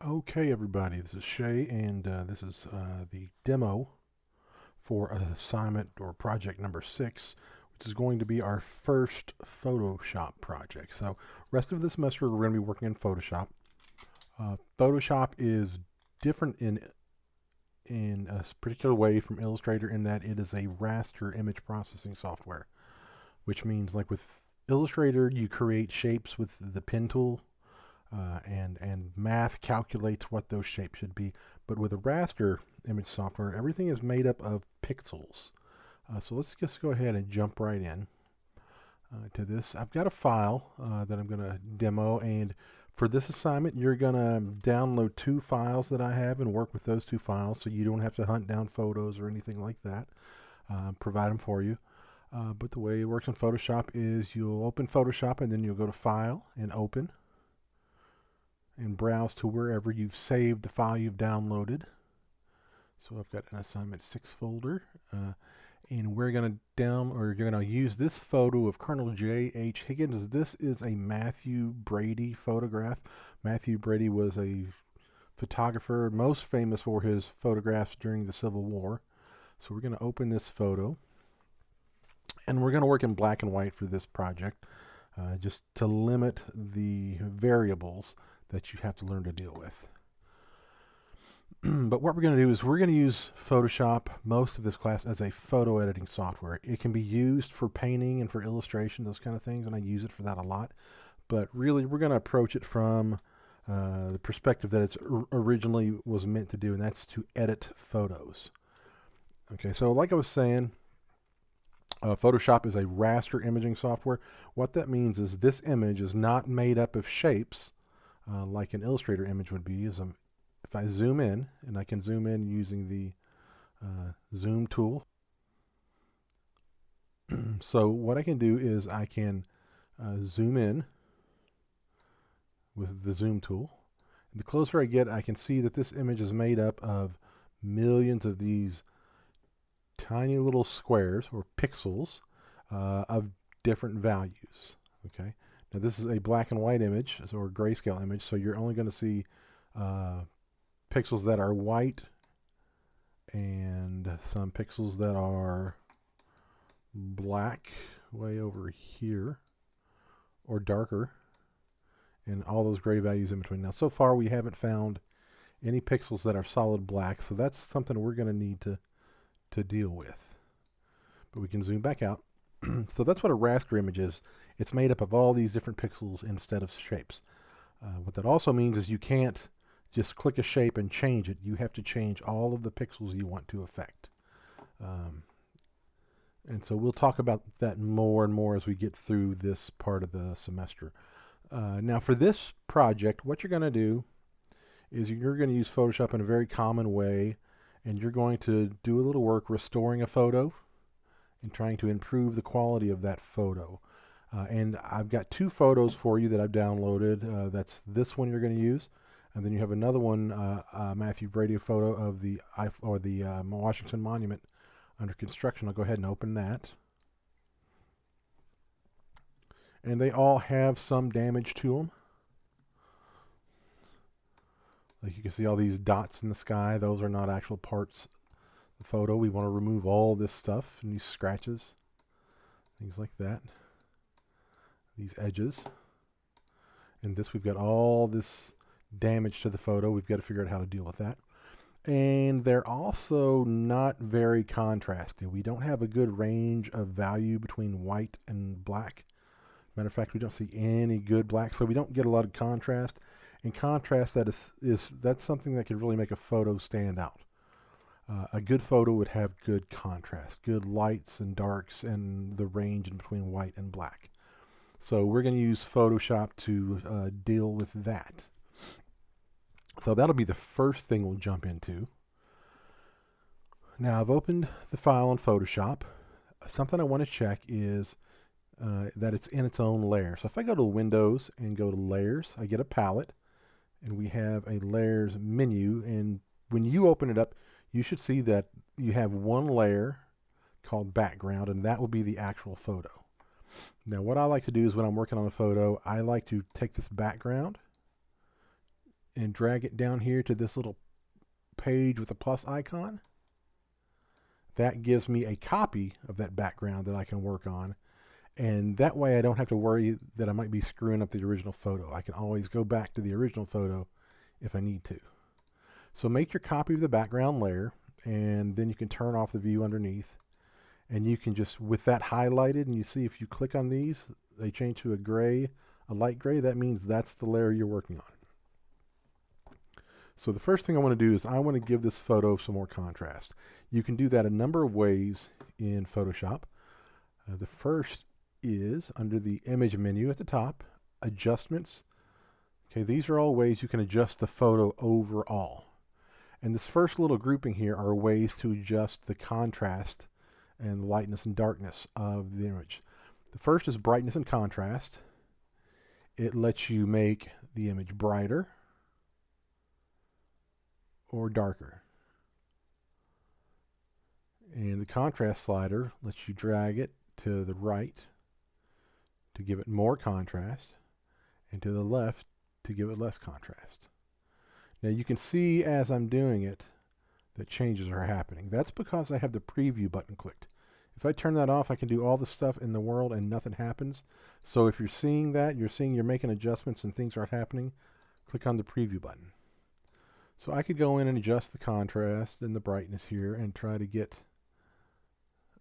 Okay, everybody, this is Shay, and this is the demo for assignment or project number 6, which is going to be our first Photoshop project. So, rest of the semester, we're going to be working in Photoshop. Photoshop is different in a particular way from Illustrator in that it is a raster image processing software, which means, like with Illustrator, you create shapes with the pen tool. And math calculates what those shapes should be. But with a raster image software, everything is made up of pixels. So let's just go ahead and jump right in to this. I've got a file that I'm going to demo, and for this assignment, you're going to download 2 files that I have and work with those 2 files, so you don't have to hunt down photos or anything like that. Provide them for you. But the way it works in Photoshop is you'll open Photoshop, and then you'll go to File and Open, and browse to wherever you've saved the file you've downloaded. So I've got an assignment 6 folder, and we're going to you're going to use this photo of Colonel J.H. Higgins. This is a Matthew Brady photograph. Matthew Brady was a photographer most famous for his photographs during the Civil War. So we're going to open this photo, and we're going to work in black and white for this project, just to limit the variables that you have to learn to deal with. But what we're going to do is we're going to use Photoshop most of this class as a photo editing software. It can be used for painting and for illustration, those kind of things, and I use it for that a lot. But really, we're going to approach it from the perspective that it's originally was meant to do, and that's to edit photos. Okay, so like I was saying, Photoshop is a raster imaging software. What that means is this image is not made up of shapes like an Illustrator image would be. If I zoom in, and I can zoom in using the zoom tool. So what I can do is I can zoom in with the zoom tool. And the closer I get, I can see that this image is made up of millions of these tiny little squares or pixels of different values. Okay. Now this is a black and white image, or grayscale image, so you're only going to see pixels that are white and some pixels that are black way over here, or darker, and all those gray values in between. Now so far we haven't found any pixels that are solid black, so that's something we're going to need to deal with. But we can zoom back out. So that's what a raster image is. It's made up of all these different pixels instead of shapes. What that also means is you can't just click a shape and change it. You have to change all of the pixels you want to affect. And so we'll talk about that more and more as we get through this part of the semester. Now for this project, what you're going to do is you're going to use Photoshop in a very common way, and you're going to do a little work restoring a photo and trying to improve the quality of that photo. And I've got 2 photos for you that I've downloaded. That's this one you're going to use, and then you have another one, Matthew Brady photo of the Washington Monument under construction. I'll go ahead and open that. And they all have some damage to them. Like you can see all these dots in the sky. Those are not actual parts of the photo. We want to remove all this stuff and these scratches, things like that, these edges. And this, we've got all this damage to the photo. We've got to figure out how to deal with that. And they're also not very contrasty. We don't have a good range of value between white and black. Matter of fact, we don't see any good black, so we don't get a lot of contrast. And contrast, that's something that could really make a photo stand out. A good photo would have good contrast, good lights and darks, and the range in between white and black. So we're going to use Photoshop to deal with that. So that'll be the first thing we'll jump into. Now I've opened the file in Photoshop. Something I want to check is that it's in its own layer. So if I go to Windows and go to Layers, I get a palette, and we have a layers menu, and when you open it up, you should see that you have one layer called background, and that will be the actual photo. Now what I like to do is when I'm working on a photo, I like to take this background and drag it down here to this little page with a plus icon, that gives me a copy of that background that I can work on. And that way I don't have to worry that I might be screwing up the original photo. I can always go back to the original photo if I need to. So make your copy of the background layer, and then you can turn off the view underneath. And you can just, with that highlighted, and you see if you click on these, they change to a gray, a light gray. That means that's the layer you're working on. So the first thing I want to do is I want to give this photo some more contrast. You can do that a number of ways in Photoshop. The first is under the image menu at the top, adjustments. Okay, these are all ways you can adjust the photo overall. And this first little grouping here are ways to adjust the contrast and the lightness and darkness of the image. The first is brightness and contrast. It lets you make the image brighter or darker. And the contrast slider lets you drag it to the right to give it more contrast, and to the left to give it less contrast. Now you can see as I'm doing it that changes are happening. That's because I have the preview button clicked. If I turn that off, I can do all the stuff in the world and nothing happens. So if you're seeing that, you're making adjustments and things aren't happening, click on the preview button. So I could go in and adjust the contrast and the brightness here and try to get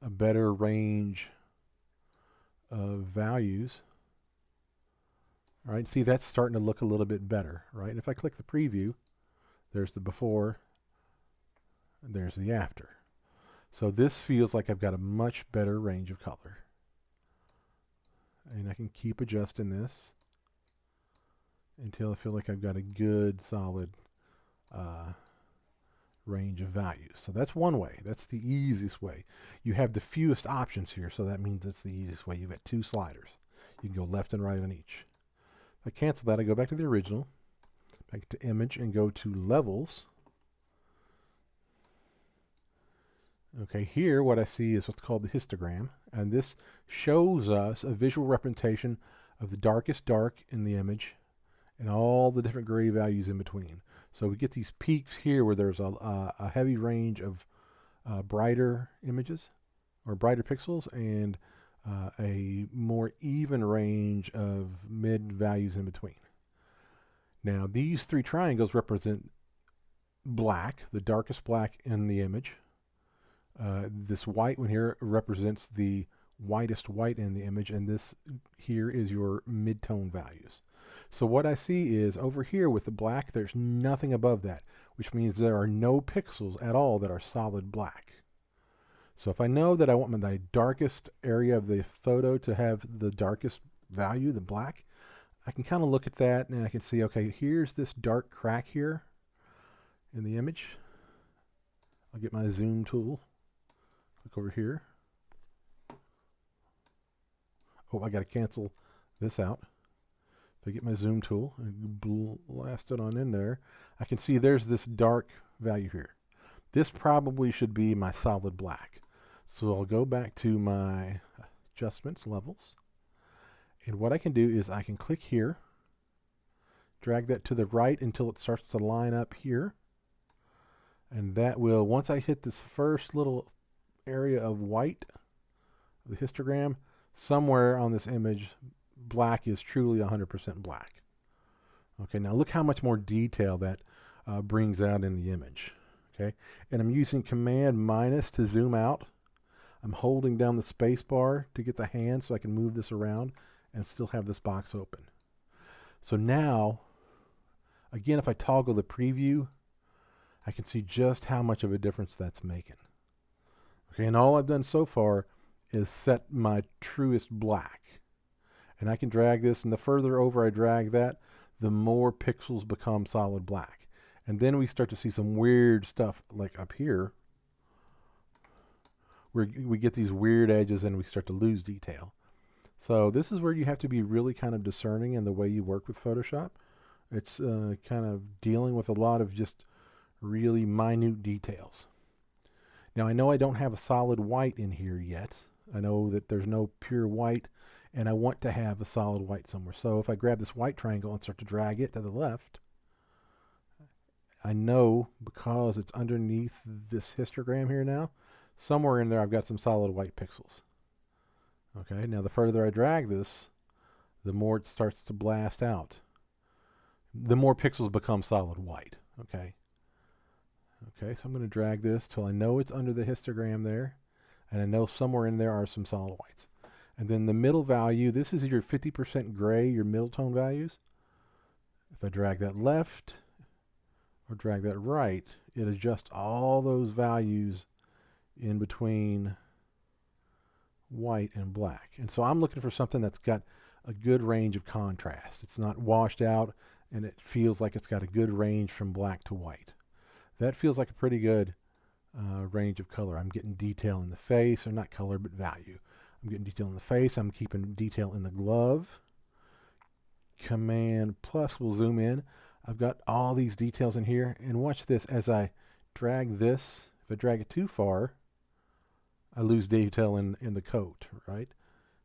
a better range of values. All right, see, that's starting to look a little bit better, right? And if I click the preview, there's the before, and there's the after. So this feels like I've got a much better range of color. And I can keep adjusting this until I feel like I've got a good, solid range of values. So that's one way. That's the easiest way. You have the fewest options here, so that means it's the easiest way. You've got two sliders. You can go left and right on each. If I cancel that, I go back to the original, back to image, and go to levels. Okay, here what I see is what's called the histogram, and this shows us a visual representation of the darkest dark in the image and all the different gray values in between. So we get these peaks here where there's a heavy range of brighter images or brighter pixels, and a more even range of mid values in between. Now these three triangles represent black, the darkest black in the image. This white one here represents the whitest white in the image, and this here is your mid-tone values. So what I see is over here with the black, there's nothing above that, which means there are no pixels at all that are solid black. So if I know that I want my darkest area of the photo to have the darkest value, the black, I can kind of look at that and I can see, okay, here's this dark crack here in the image. I'll get my zoom tool, click over here. Oh, I got to cancel this out. If I get my zoom tool and blast it on in there, I can see there's this dark value here. This probably should be my solid black. So I'll go back to my adjustments, levels. And what I can do is I can click here, drag that to the right until it starts to line up here. And that will, once I hit this first little area of white, the histogram, somewhere on this image, black is truly 100% black. Okay, now look how much more detail that brings out in the image. Okay, and I'm using Command minus to zoom out. I'm holding down the space bar to get the hand so I can move this around and still have this box open. So now, again, if I toggle the preview, I can see just how much of a difference that's making. Okay, and all I've done so far is set my truest black. And I can drag this, and the further over I drag that, the more pixels become solid black. And then we start to see some weird stuff like up here, where we get these weird edges and we start to lose detail. So this is where you have to be really kind of discerning in the way you work with Photoshop. It's kind of dealing with a lot of just really minute details. Now I know I don't have a solid white in here yet. I know that there's no pure white, and I want to have a solid white somewhere. So if I grab this white triangle and start to drag it to the left, I know because it's underneath this histogram here now, somewhere in there I've got some solid white pixels. Okay, now the further I drag this, the more it starts to blast out. The more pixels become solid white. Okay. Okay, so I'm going to drag this till I know it's under the histogram there, and I know somewhere in there are some solid whites. And then the middle value, this is your 50% gray, your middle tone values. If I drag that left or drag that right, it adjusts all those values in between white and black. And so I'm looking for something that's got a good range of contrast. It's not washed out, and it feels like it's got a good range from black to white. That feels like a pretty good range of color. I'm getting detail in the face, or not color, but value. I'm getting detail in the face. I'm keeping detail in the glove. Command plus will zoom in. I've got all these details in here. And watch this. As I drag this, if I drag it too far, I lose detail in the coat, right?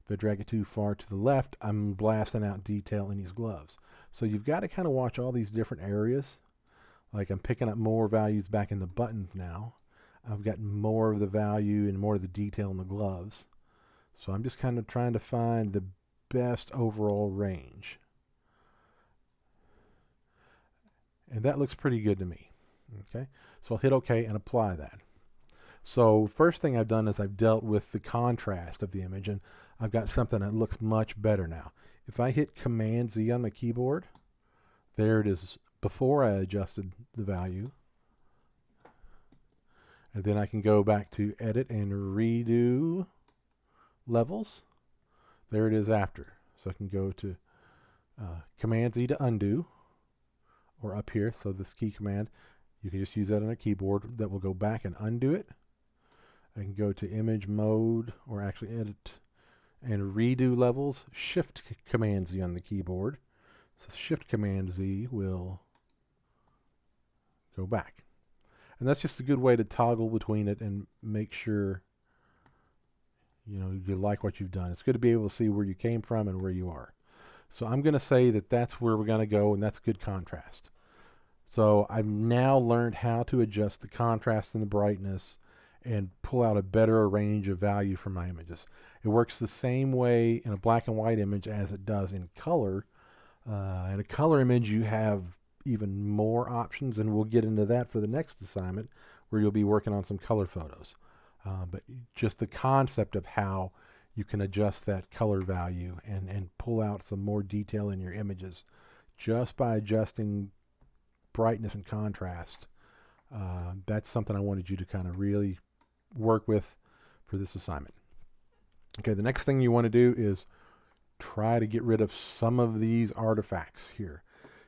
If I drag it too far to the left, I'm blasting out detail in these gloves. So you've got to kind of watch all these different areas. Like I'm picking up more values back in the buttons now. I've got more of the value and more of the detail in the gloves. So I'm just kind of trying to find the best overall range. And that looks pretty good to me. Okay, so I'll hit OK and apply that. So first thing I've done is I've dealt with the contrast of the image, and I've got something that looks much better now. If I hit Command Z on my keyboard, there it is before I adjusted the value. And then I can go back to Edit and Redo Levels. There it is after. So I can go to Command Z to undo, or up here, so this key command, you can just use that on a keyboard. That will go back and undo it. I can go to Image Mode, or actually Edit and Redo Levels, Shift Command Z on the keyboard. So Shift Command Z will go back. And that's just a good way to toggle between it and make sure you like what you've done. It's good to be able to see where you came from and where you are. So I'm going to say that that's where we're going to go, and that's good contrast. So I've now learned how to adjust the contrast and the brightness and pull out a better range of value from my images. It works the same way in a black and white image as it does in color. In a color image, you have even more options, and we'll get into that for the next assignment, where you'll be working on some color photos. But just the concept of how you can adjust that color value and pull out some more detail in your images just by adjusting brightness and contrast. That's something I wanted you to kind of really work with for this assignment. Okay, the next thing you want to do is try to get rid of some of these artifacts here.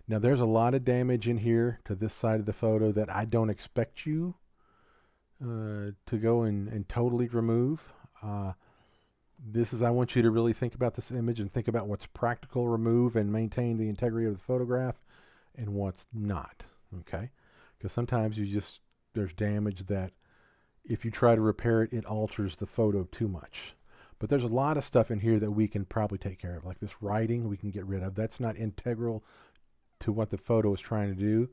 Now there's a lot of damage in here to this side of the photo that I don't expect you to go and totally remove. I want you to really think about this image and think about what's practical remove and maintain the integrity of the photograph and what's not, okay? Because sometimes there's damage that if you try to repair it, it alters the photo too much. But there's a lot of stuff in here that we can probably take care of, like this writing we can get rid of. That's not integral to what the photo is trying to do,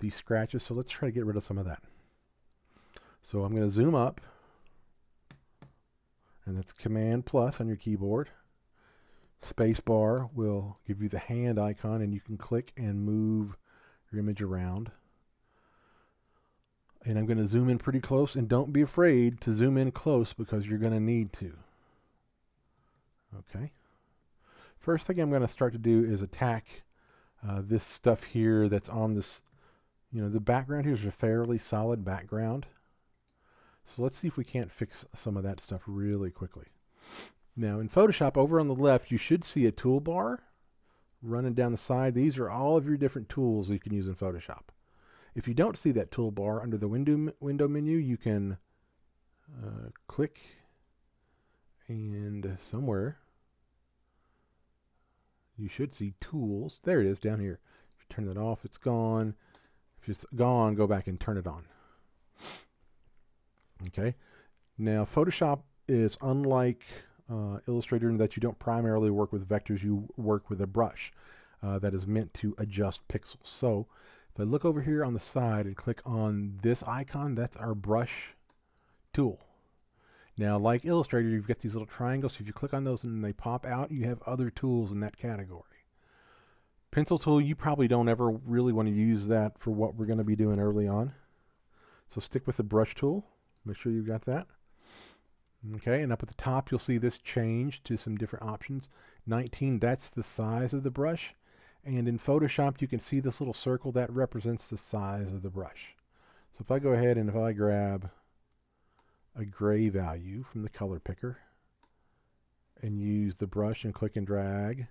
these scratches. So let's try to get rid of some of that. So I'm going to zoom up, and that's Command plus on your keyboard. Space bar will give you the hand icon, and you can click and move your image around. And I'm going to zoom in pretty close, and don't be afraid to zoom in close because you're going to need to. Okay. First thing I'm going to start to do is attack this stuff here that's on this, the background here is a fairly solid background. So let's see if we can't fix some of that stuff really quickly. Now in Photoshop, over on the left, you should see a toolbar running down the side. These are all of your different tools you can use in Photoshop. If you don't see that toolbar under the window menu, you can click, and somewhere you should see tools. There it is down here. If you turn that off, it's gone. If it's gone, go back and turn it on. Okay. Now Photoshop is unlike Illustrator in that you don't primarily work with vectors. You work with a brush that is meant to adjust pixels. So If I look over here on the side and click on this icon, that's our brush tool. Now, like Illustrator, you've got these little triangles. So if you click on those and they pop out, you have other tools in that category. Pencil tool, you probably don't ever really want to use that for what we're going to be doing early on. So stick with the brush tool. Make sure you've got that. Okay, and up at the top, you'll see this change to some different options. 19, that's the size of the brush. And in Photoshop, you can see this little circle that represents the size of the brush. So if I go ahead and if I grab a gray value from the color picker and use the brush and click and drag,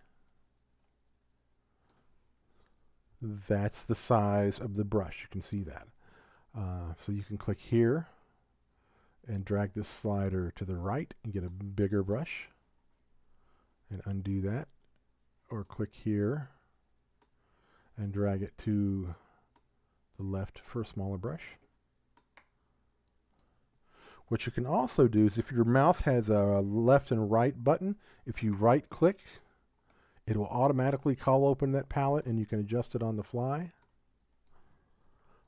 that's the size of the brush. You can see that. So you can click here and drag this slider to the right and get a bigger brush and undo that, or click here and drag it to the left for a smaller brush. What you can also do is if your mouse has a left and right button, if you right click, it will automatically call open that palette and you can adjust it on the fly.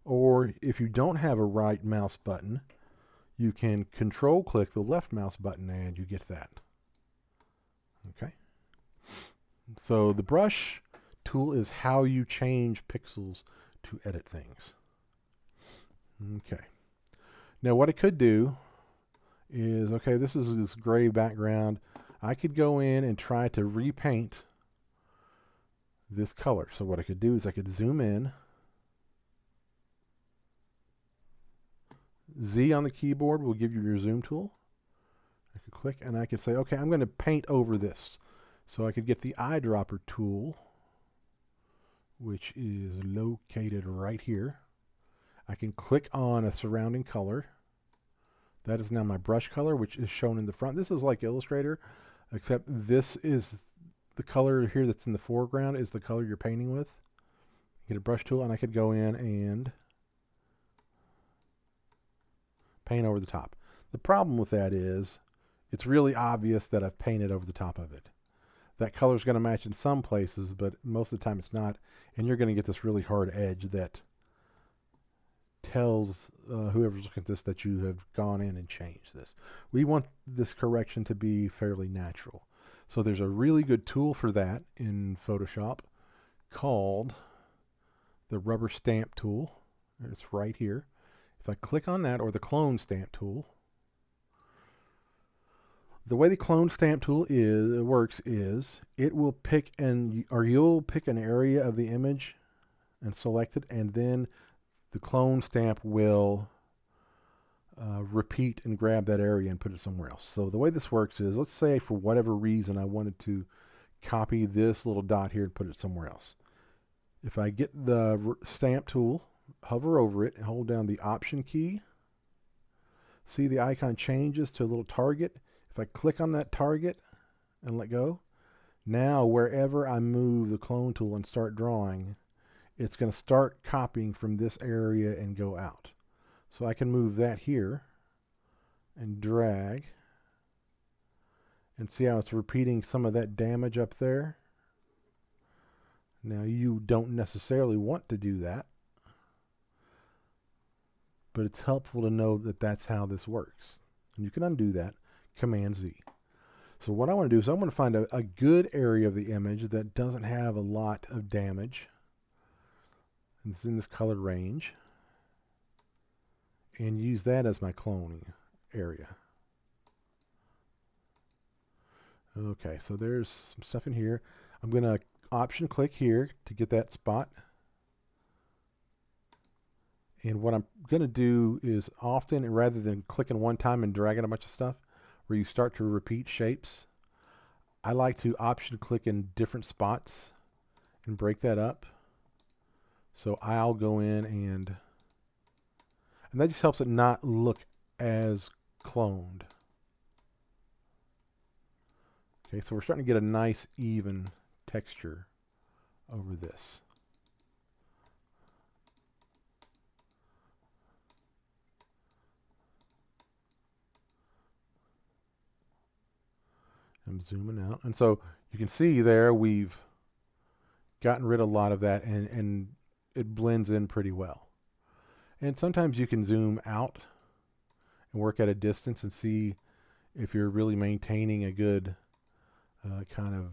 Or if you don't have a right mouse button, you can control click the left mouse button and you get that. Okay. So the brush tool is how you change pixels to edit things. Okay. Now what I could do is, okay, this is this gray background. I could go in and try to repaint this color. So what I could do is I could zoom in, Z on the keyboard will give you your zoom tool. I could click and I could say, okay, I'm going to paint over this. So I could get the eyedropper tool, which is located right here. I can click on a surrounding color. That is now my brush color, which is shown in the front. This is like Illustrator, except this is the color here that's in the foreground is the color you're painting with. Get a brush tool and I could go in and paint over the top. The problem with that is it's really obvious that I've painted over the top of it. That color is going to match in some places, but most of the time it's not, and you're going to get this really hard edge that tells whoever's looking at this that you have gone in and changed this. We want this correction to be fairly natural. So there's a really good tool for that in Photoshop called the rubber stamp tool. It's right here. If I click on that, or the clone stamp tool, the way the clone stamp tool works is it will pick you'll pick an area of the image and select it, and then the clone stamp will repeat and grab that area and put it somewhere else. So the way this works is, let's say for whatever reason I wanted to copy this little dot here and put it somewhere else. If I get the stamp tool, hover over it and hold down the Option key, see the icon changes to a little target. If I click on that target and let go, now wherever I move the clone tool and start drawing, it's going to start copying from this area and go out. So I can move that here and drag and see how it's repeating some of that damage up there. Now you don't necessarily want to do that, but it's helpful to know that that's how this works. And you can undo that, Command Z. So what I want to do is I want to find a good area of the image that doesn't have a lot of damage. And it's in this color range. And use that as my cloning area. Okay, so there's some stuff in here. I'm going to Option click here to get that spot. And what I'm going to do is often, rather than clicking one time and dragging a bunch of stuff, where you start to repeat shapes, I like to Option click in different spots and break that up. So I'll go in and that just helps it not look as cloned. Okay, so we're starting to get a nice even texture over this. I'm zooming out. And so you can see there we've gotten rid of a lot of that, and it blends in pretty well. And sometimes you can zoom out and work at a distance and see if you're really maintaining a good kind of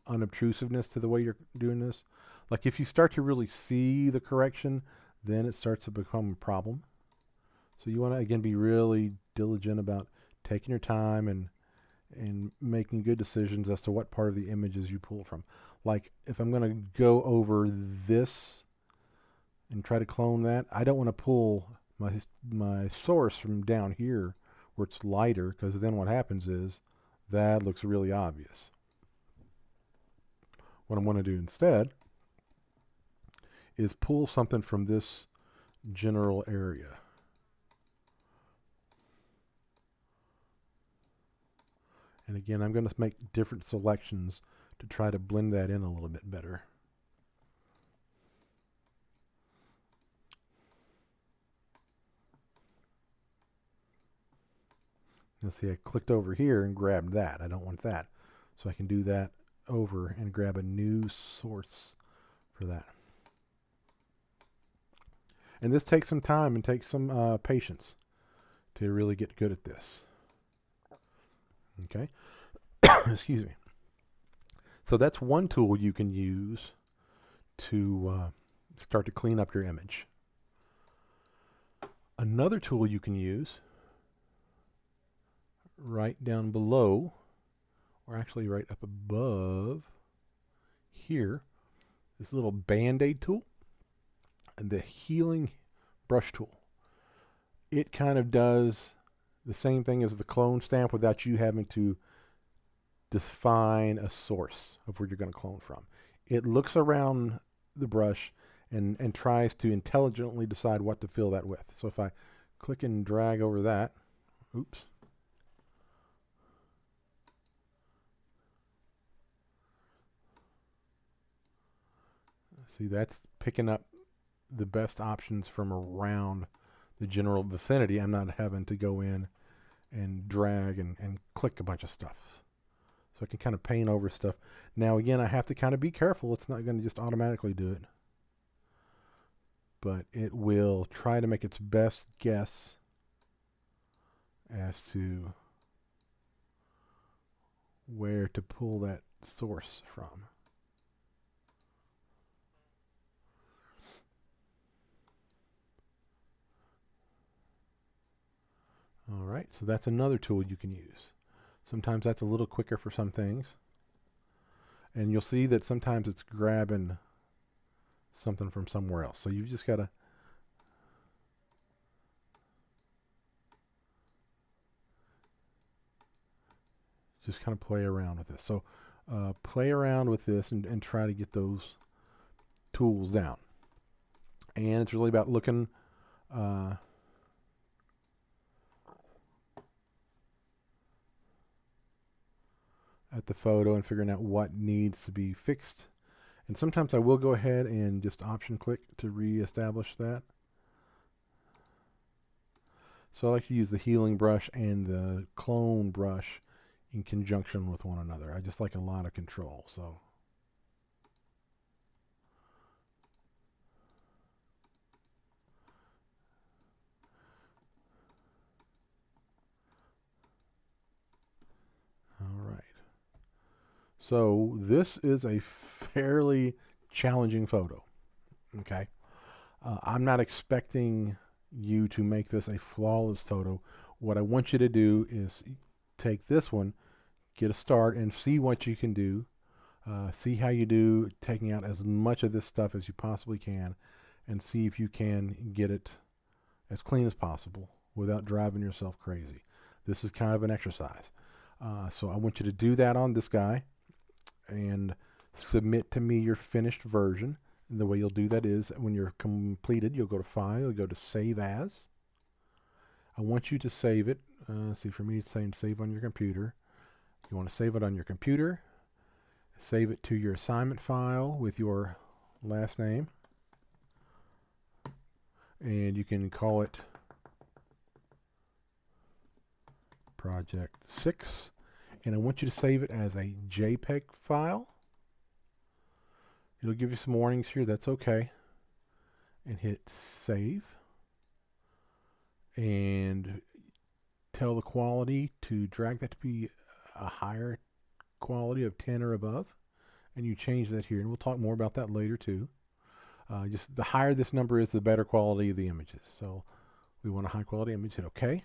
unobtrusiveness to the way you're doing this. Like if you start to really see the correction, then it starts to become a problem. So you want to, again, be really diligent about taking your time and making good decisions as to what part of the images you pull from. Like if I'm going to go over this and try to clone that, I don't want to pull my source from down here where it's lighter, because then what happens is that looks really obvious. What I want to do instead is pull something from this general area. And again, I'm going to make different selections to try to blend that in a little bit better. You'll see I clicked over here and grabbed that. I don't want that. So I can do that over and grab a new source for that. And this takes some time and takes some patience to really get good at this. Okay. Excuse me. So that's one tool you can use to start to clean up your image. Another tool you can use right down below, or actually right up above here, this little Band-Aid tool and the healing brush tool. It kind of does the same thing as the clone stamp without you having to define a source of where you're going to clone from. It looks around the brush and tries to intelligently decide what to fill that with. So if I click and drag over that, oops. See, that's picking up the best options from around the general vicinity. I'm not having to go in and drag and click a bunch of stuff. So I can kind of paint over stuff. Now again, I have to kind of be careful. It's not going to just automatically do it. But it will try to make its best guess as to where to pull that source from. All right, so that's another tool you can use. Sometimes that's a little quicker for some things. And you'll see that sometimes it's grabbing something from somewhere else. So you've just got to just kind of play around with this. So play around with this and try to get those tools down. And it's really about looking at the photo and figuring out what needs to be fixed. And sometimes I will go ahead and just option click to reestablish that. So I like to use the healing brush and the clone brush in conjunction with one another. I just like a lot of control. So all right. So this is a fairly challenging photo. Okay. I'm not expecting you to make this a flawless photo. What I want you to do is take this one, get a start, and see what you can do. See how you do taking out as much of this stuff as you possibly can, and see if you can get it as clean as possible without driving yourself crazy. This is kind of an exercise. So I want you to do that on this guy and submit to me your finished version. And the way you'll do that is when you're completed, you'll go to File, you'll go to Save As. I want you to save it. See, for me, it's saying save on your computer. You want to save it on your computer. Save it to your assignment file with your last name. And you can call it Project 6. And I want you to save it as a JPEG file. It'll give you some warnings here. That's okay. and hit save, and tell the quality to drag that to be a higher quality of 10 or above, and you change that here, and we'll talk more about that later too. Just the higher this number is, the better quality of the images. So we want a high quality image. Hit OK,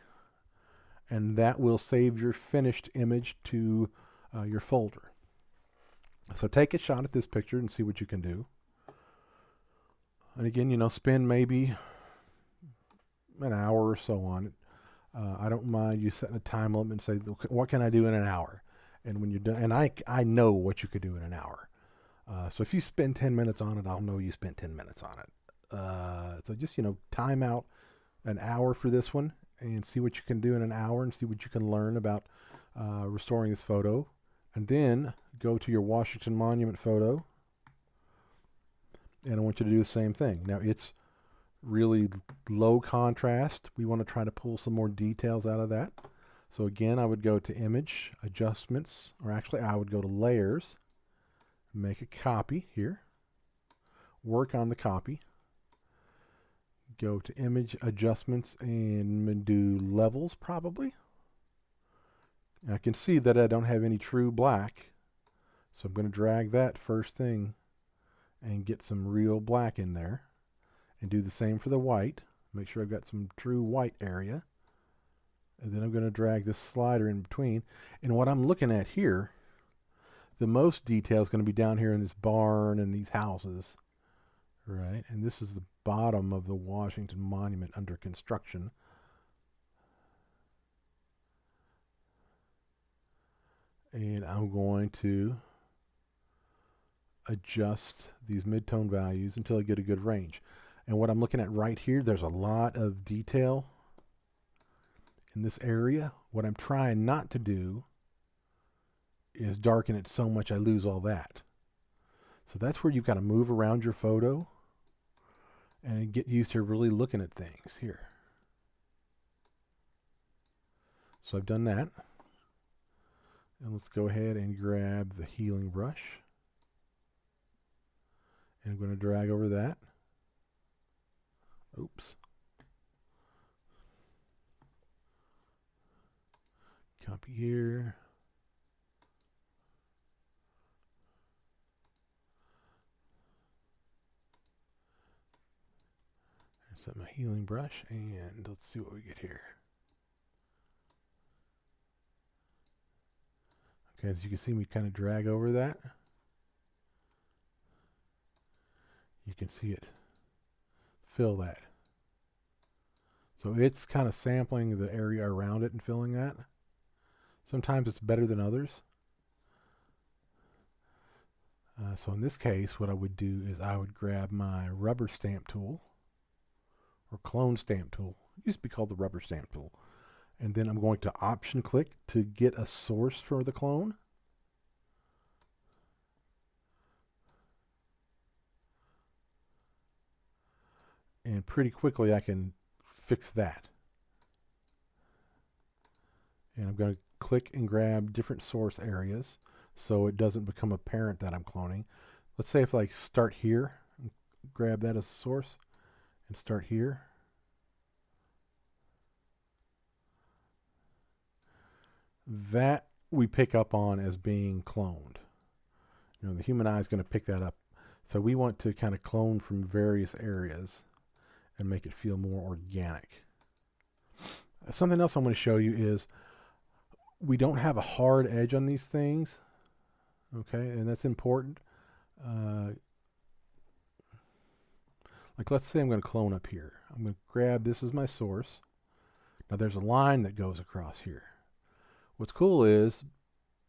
and that will save your finished image to your folder. So take a shot at this picture and see what you can do. And again, you know, spend maybe an hour or so on it. I don't mind you setting a time limit and say, what can I do in an hour? And when you're done, and I know what you could do in an hour. So if you spend 10 minutes on it, I'll know you spent 10 minutes on it. So just, you know, time out an hour for this one and see what you can do in an hour and see what you can learn about restoring this photo. And then go to your Washington Monument photo. And I want you to do the same thing. Now it's really low contrast. We want to try to pull some more details out of that. So again, I would go to Image, Adjustments, or actually I would go to Layers, make a copy here, work on the copy, go to Image, Adjustments, and do Levels probably. I can see that I don't have any true black, so I'm going to drag that first thing and get some real black in there, and do the same for the white. Make sure I've got some true white area, and then I'm going to drag this slider in between. And what I'm looking at here, the most detail is going to be down here in this barn and these houses, right? And this is the bottom of the Washington Monument under construction. And I'm going to adjust these midtone values until I get a good range. And what I'm looking at right here, there's a lot of detail in this area. What I'm trying not to do is darken it so much I lose all that. So that's where you've got to move around your photo and get used to really looking at things here. So I've done that. And let's go ahead and grab the healing brush. And I'm going to drag over that. Oops. Copy here. Set my healing brush, and let's see what we get here. Okay, as you can see, we kind of drag over that. You can see it fill that. So it's kind of sampling the area around it and filling that. Sometimes it's better than others. So in this case, what I would do is I would grab my rubber stamp tool, or clone stamp tool. It used to be called the rubber stamp tool. And then I'm going to option click to get a source for the clone. And pretty quickly I can fix that. And I'm going to click and grab different source areas so it doesn't become apparent that I'm cloning. Let's say if I start here, grab that as a source, and start here. That we pick up on as being cloned. You know, the human eye is going to pick that up. So we want to kind of clone from various areas and make it feel more organic. Something else I'm going to show you is we don't have a hard edge on these things. Okay, and that's important. Like let's say I'm going to clone up here. I'm going to grab this as my source. Now there's a line that goes across here. What's cool is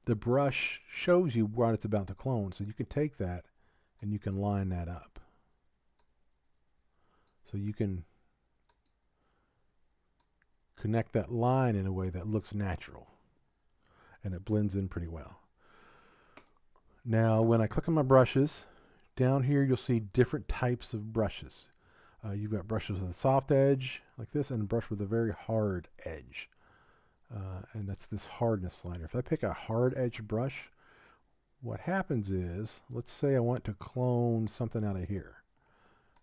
the brush shows you what it's about to clone, so you can take that and you can line that up. So you can connect that line in a way that looks natural, and it blends in pretty well. Now when I click on my brushes, down here you'll see different types of brushes. You've got brushes with a soft edge like this, and a brush with a very hard edge. And that's this hardness slider. If I pick a hard edge brush, what happens is, let's say I want to clone something out of here.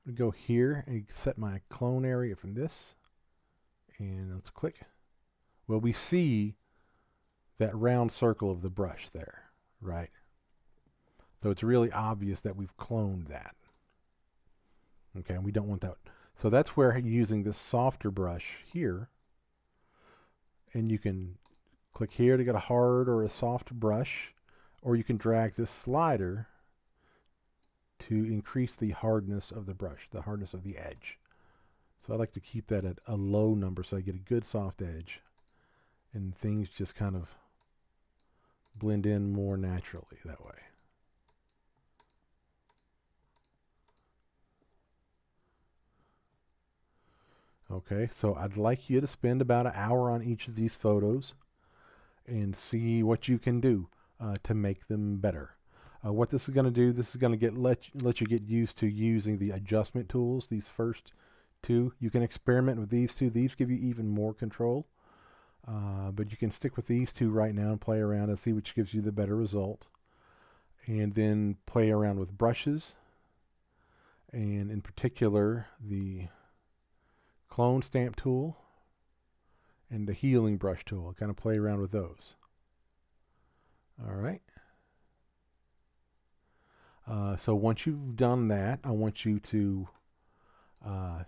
I'm going to go here and set my clone area from this. And let's click. Well, we see that round circle of the brush there, right? So it's really obvious that we've cloned that. Okay, and we don't want that. So that's where using this softer brush here, and you can click here to get a hard or a soft brush, or you can drag this slider to increase the hardness of the brush, the hardness of the edge. So I like to keep that at a low number so I get a good soft edge, and things just kind of blend in more naturally that way. Okay, so I'd like you to spend about an hour on each of these photos and see what you can do to make them better. What this is going to do, this is going to let you get used to using the adjustment tools, these first two. You can experiment with these two. These give you even more control. But you can stick with these two right now and play around and see which gives you the better result. And then play around with brushes. And in particular, the clone stamp tool and the healing brush tool. Kind of play around with those. All right. So once you've done that, I want you to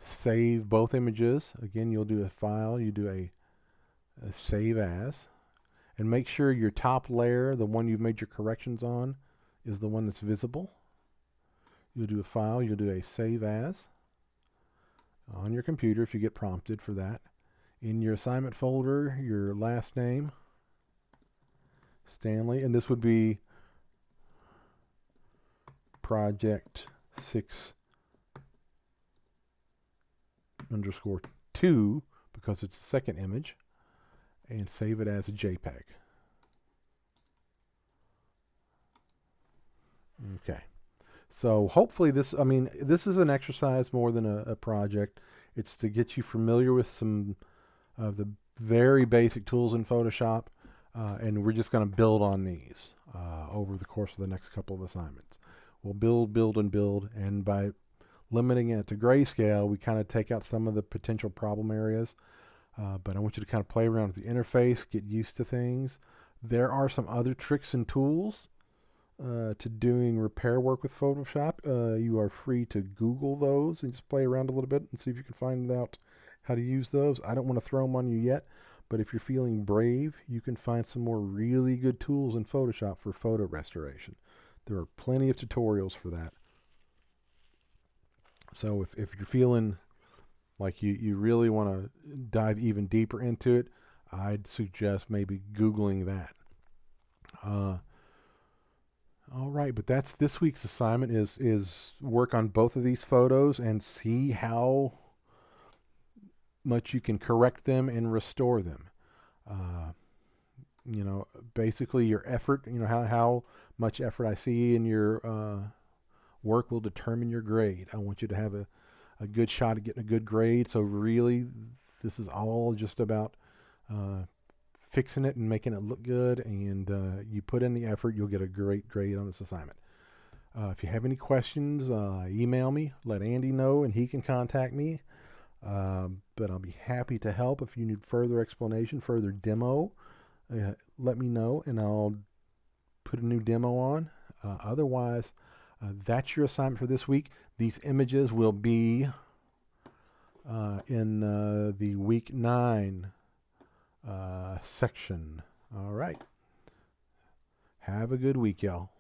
save both images. Again, you'll do a file, you do a save as, and make sure your top layer, the one you've made your corrections on, is the one that's visible. You'll do a file, you'll do a save as on your computer if you get prompted for that. In your assignment folder, your last name, Stanley, and this would be Project6_2 because it's the second image, and save it as a JPEG. Okay. So hopefully this is an exercise more than a project. It's to get you familiar with some of the very basic tools in Photoshop, and we're just going to build on these over the course of the next couple of assignments. We'll build, and by limiting it to grayscale, we kind of take out some of the potential problem areas. But I want you to kind of play around with the interface, get used to things. There are some other tricks and tools to doing repair work with Photoshop. You are free to Google those and just play around a little bit and see if you can find out how to use those. I don't want to throw them on you yet, but if you're feeling brave, you can find some more really good tools in Photoshop for photo restoration. There are plenty of tutorials for that. So if you're feeling like you really want to dive even deeper into it, I'd suggest maybe Googling that. All right, but that's this week's assignment is work on both of these photos and see how much you can correct them and restore them. You know, basically your effort, you know, how much effort I see in your work will determine your grade. I want you to have a good shot at getting a good grade. So really, this is all just about fixing it and making it look good. And you put in the effort, you'll get a great grade on this assignment. If you have any questions, email me, let Andy know, and he can contact me. But I'll be happy to help. If you need further explanation, further demo, let me know, and I'll put a new demo on. Otherwise, that's your assignment for this week. These images will be in the week 9 section. All right. Have a good week, y'all.